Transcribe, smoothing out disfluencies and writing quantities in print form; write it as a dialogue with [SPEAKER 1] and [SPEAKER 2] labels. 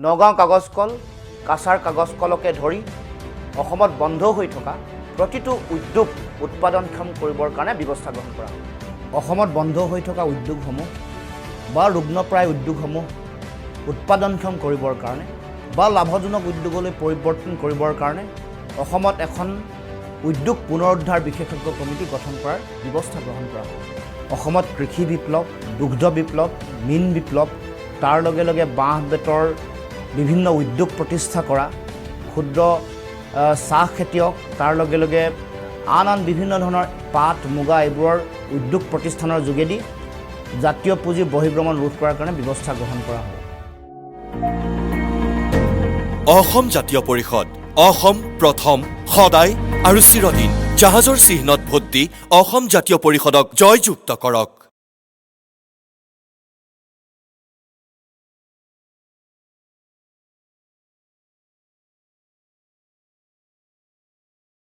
[SPEAKER 1] নগাঁও কাগজ কল, কাছাৰ কাগজ কলকে ধৰি অসমত বন্ধ হৈ থকা প্ৰতিটো উদ্যোগ উৎপাদনক্ষম কৰিবৰ কাৰণে ব্যৱস্থা গ্ৰহণ কৰা হ'ব। অসমত বন্ধ হৈ থকা উদ্যোগসমূহ বা ৰুগ্নপ্ৰায় উদ্যোগসমূহ উৎপাদনক্ষম কৰিবৰ কাৰণে বা লাভজনক উদ্যোগলৈ পৰিৱৰ্তন কৰিবৰ কাৰণে অসমত এখন উদ্যোগ পুনৰুদ্ধাৰ বিশেষজ্ঞ কমিটি গঠন কৰাৰ ব্যৱস্থা গ্ৰহণ কৰা হ'ব। অসমত কৃষি বিপ্লৱ, দুগ্ধ বিপ্লৱ, মীন বিপ্লৱ, তাৰ লগে লগে বাঁহ বেতৰ বিভিন্ন উদ্যোগ প্ৰতিষ্ঠা কৰা, ক্ষুদ্ৰ চাহ খেতিয়ক, তাৰ লগে লগে আন বিভিন্ন ধৰণৰ পাট, মুগা এইবোৰৰ উদ্যোগ প্ৰতিষ্ঠানৰ যোগেদি জাতীয় পুঁজিৰ বহিৰ্ভ্ৰমণ ৰোধ কৰাৰ কাৰণে ব্যৱস্থা গ্ৰহণ কৰা হ'ব।
[SPEAKER 2] অসম জাতীয় পৰিষদ, অসম প্ৰথম, সদায় আৰু চিৰদিন। জাহাজৰ চিহ্নত ভোট দি অসম জাতীয় পৰিষদক জয়যুক্ত কৰক।